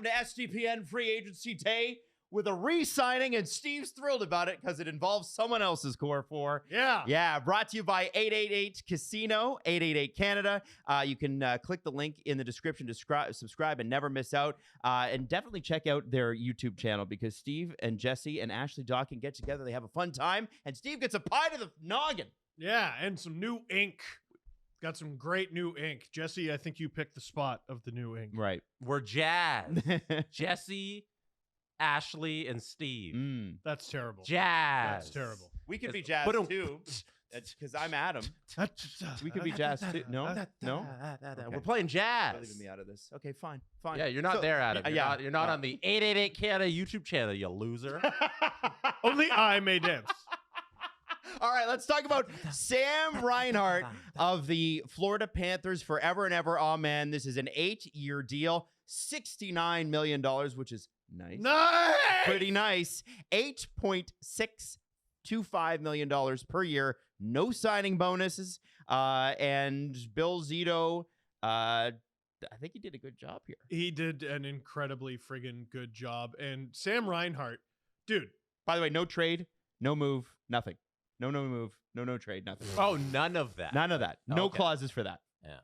welcome to SDPN Free Agency Day with a re-signing, and Steve's thrilled about it because it involves someone else's core four. Yeah, brought to you by 888 Casino, 888 Canada. You can click the link in the description to subscribe and never miss out. And definitely check out their YouTube channel because Steve and Jesse and Ashley Dock can get together. They have a fun time, and Steve gets a pie to the noggin. Yeah, and some new ink. Got some great new ink. Jesse, I think you picked the spot of the new ink. Right. We're Jazz. Jesse, Ashley, and Steve. That's terrible. Jazz. That's terrible. We could be Jazz too. That's because I'm Adam. We could be Jazz too. No? We're playing Jazz. You're leaving me out of this. Okay, fine. Yeah, you're not there, Adam. You're not on the 888 Canada YouTube channel, you loser. Only I may dance. All right, let's talk about Sam Reinhart of the Florida Panthers forever and ever. Oh, man, this is an 8-year deal, $69 million, which is nice. Pretty nice. $8.625 million per year. No signing bonuses. And Bill Zito, I think he did a good job here. He did an incredibly friggin' good job. And Sam Reinhart, dude. By the way, no trade, no move, nothing. No move, no trade, nothing. Oh, none of that. None of that. No clauses for that. Yeah.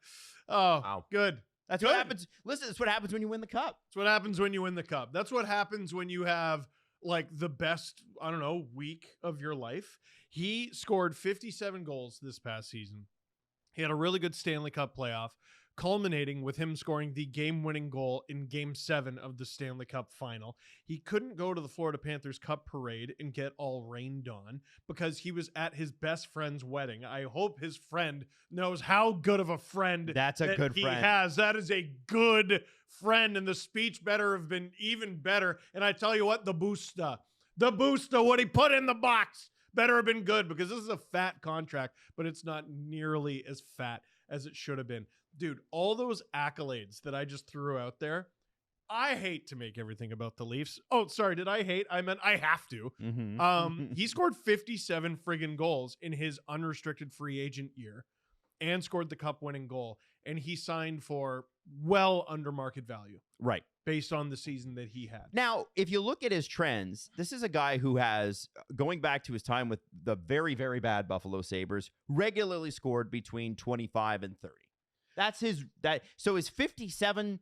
Oh, good. That's what happens. Listen, that's what happens when you win the cup. That's what happens when you win the cup. That's what happens when you have like the best, I don't know, week of your life. He scored 57 goals this past season. He had a really good Stanley Cup playoff, culminating with him scoring the game-winning goal in Game 7 of the Stanley Cup final. He couldn't go to the Florida Panthers Cup parade and get all rained on because he was at his best friend's wedding. I hope his friend knows how good of a friend he has. That is a good friend, and the speech better have been even better. And I tell you what, the booster, what he put in the box better have been good because this is a fat contract, but it's not nearly as fat as it should have been. Dude, all those accolades that I just threw out there, I hate to make everything about the Leafs. Oh, sorry, did I hate? I meant I have to. He scored 57 friggin' goals in his unrestricted free agent year and scored the cup-winning goal, and he signed for well under market value. Right. Based on the season that he had. Now, if you look at his trends, this is a guy who has, going back to his time with the very, very bad Buffalo Sabres, regularly scored between 25 and 30. So is 57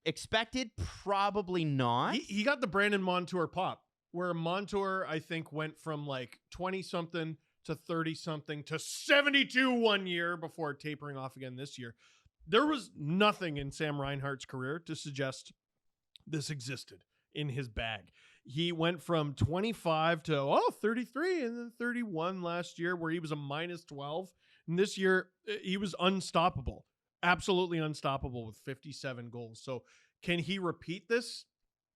expected? Probably not. He got the Brandon Montour pop, where Montour, I think, went from like 20-something to 30-something to 72 one year before tapering off again this year. There was nothing in Sam Reinhart's career to suggest this existed in his bag. He went from 25 to 33 and then 31 last year, where he was a -12. And this year, he was unstoppable. Absolutely unstoppable with 57 goals. So can he repeat this?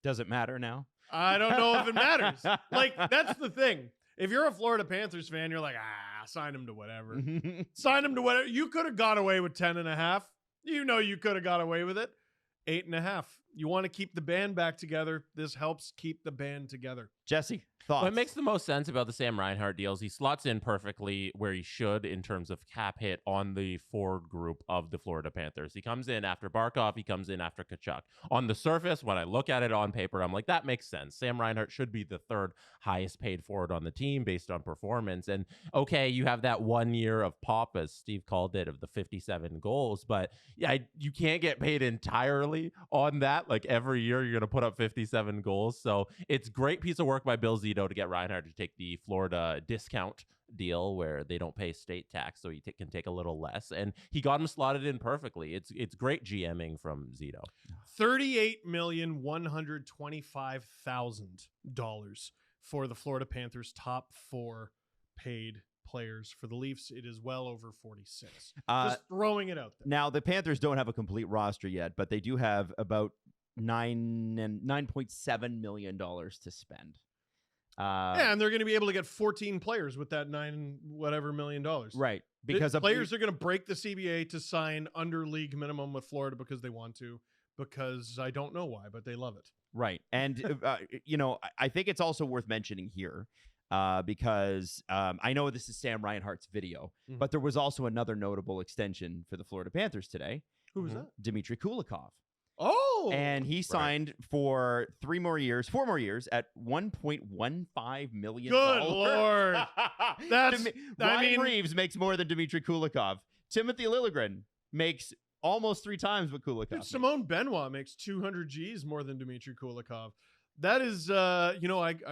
Does it matter now? I don't know if it matters. Like, that's the thing. If you're a Florida Panthers fan, you're like, sign him to whatever. Sign him to whatever. You could have got away with 10.5. You know you could have got away with it. 8.5. You want to keep the band back together. This helps keep the band together. Jesse, thoughts? What makes the most sense about the Sam Reinhart deals, he slots in perfectly where he should in terms of cap hit on the forward group of the Florida Panthers. He comes in after Barkov. He comes in after Tkachuk. On the surface, when I look at it on paper, I'm like, that makes sense. Sam Reinhart should be the third highest paid forward on the team based on performance. And okay, you have that 1 year of pop, as Steve called it, of the 57 goals. But yeah, you can't get paid entirely on that. Like every year, you're going to put up 57 goals. So it's great piece of work by Bill Zito to get Reinhart to take the Florida discount deal where they don't pay state tax, so he can take a little less. And he got him slotted in perfectly. It's great GMing from Zito. $38,125,000 for the Florida Panthers' top 4 paid players. For the Leafs, it is well over 46. Just throwing it out there. Now, the Panthers don't have a complete roster yet, but they do have about $9.7 million to spend. And they're going to be able to get 14 players with that $9 million. Right. Because players are going to break the CBA to sign under league minimum with Florida because they want to, because I don't know why, but they love it. Right. And, I think it's also worth mentioning here because I know this is Sam Reinhart's video, but there was also another notable extension for the Florida Panthers today. Who was that? Dmitry Kulikov. Oh, and he signed for 4 more years at $1.15 million. Good Lord. Ryan Reeves makes more than Dmitry Kulikov. Timothy Liljegren makes almost 3 times what Kulikov Dude, makes. Simone Benoit makes 200 Gs more than Dmitry Kulikov. That is, I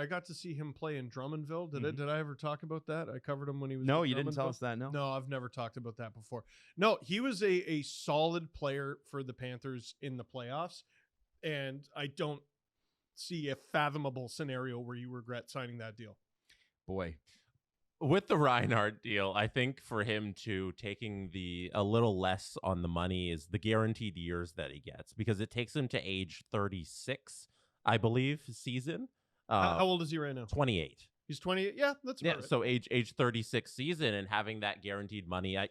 got to see him play in Drummondville. Did I ever talk about that? I covered him when he was. No, you didn't tell us that. No, I've never talked about that before. No, he was a solid player for the Panthers in the playoffs, and I don't see a fathomable scenario where you regret signing that deal. Boy. With the Reinhart deal, I think for him to taking a little less on the money is the guaranteed years that he gets, because it takes him to age 36, I believe, season. How old is he right now? 28. He's 28. Yeah, that's about right. So age 36 season, and having that guaranteed money at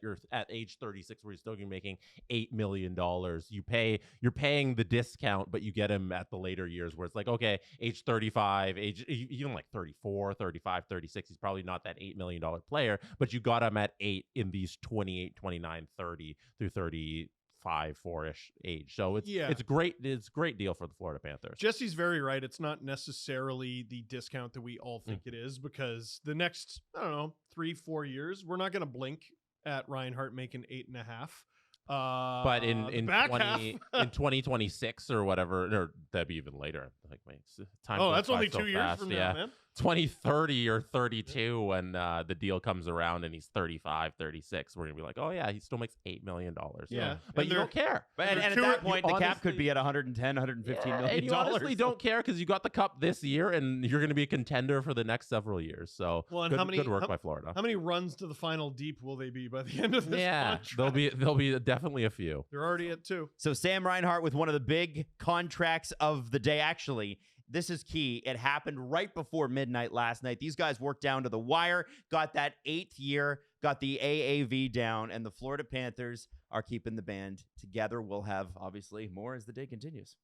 age 36, where you're still making $8 million. You're paying the discount, but you get him at the later years where it's like, okay, age 35, even like 34, 35, 36. He's probably not that $8 million player, but you got him at 8 in these 28, 29, 30 through 35, 4-ish age. So it's great. It's a great deal for the Florida Panthers. Jesse's very right. It's not necessarily the discount that we all think it is, because the next, 3-4 years, we're not going to blink at Reinhart making 8.5. But in 2026 or whatever, or that'd be even later. Like, wait, time. That's only 2 years from now, man. 2030 or 32 when the deal comes around and he's 35, 36, we're gonna be like, oh yeah, he still makes $8 million. Yeah, but you don't care. And at that point, the cap could be at 110, 115 million. And you honestly don't care, because you got the cup this year and you're gonna be a contender for the next several years. So good work by Florida. How many runs to the final deep will they be by the end of this contract? there'll be definitely a few. They're already at 2. So Sam Reinhart with one of the big contracts of the day. Actually, this is key. It happened right before midnight last night. These guys worked down to the wire, got that 8th year, got the AAV down, and the Florida Panthers are keeping the band together. We'll have, obviously, more as the day continues.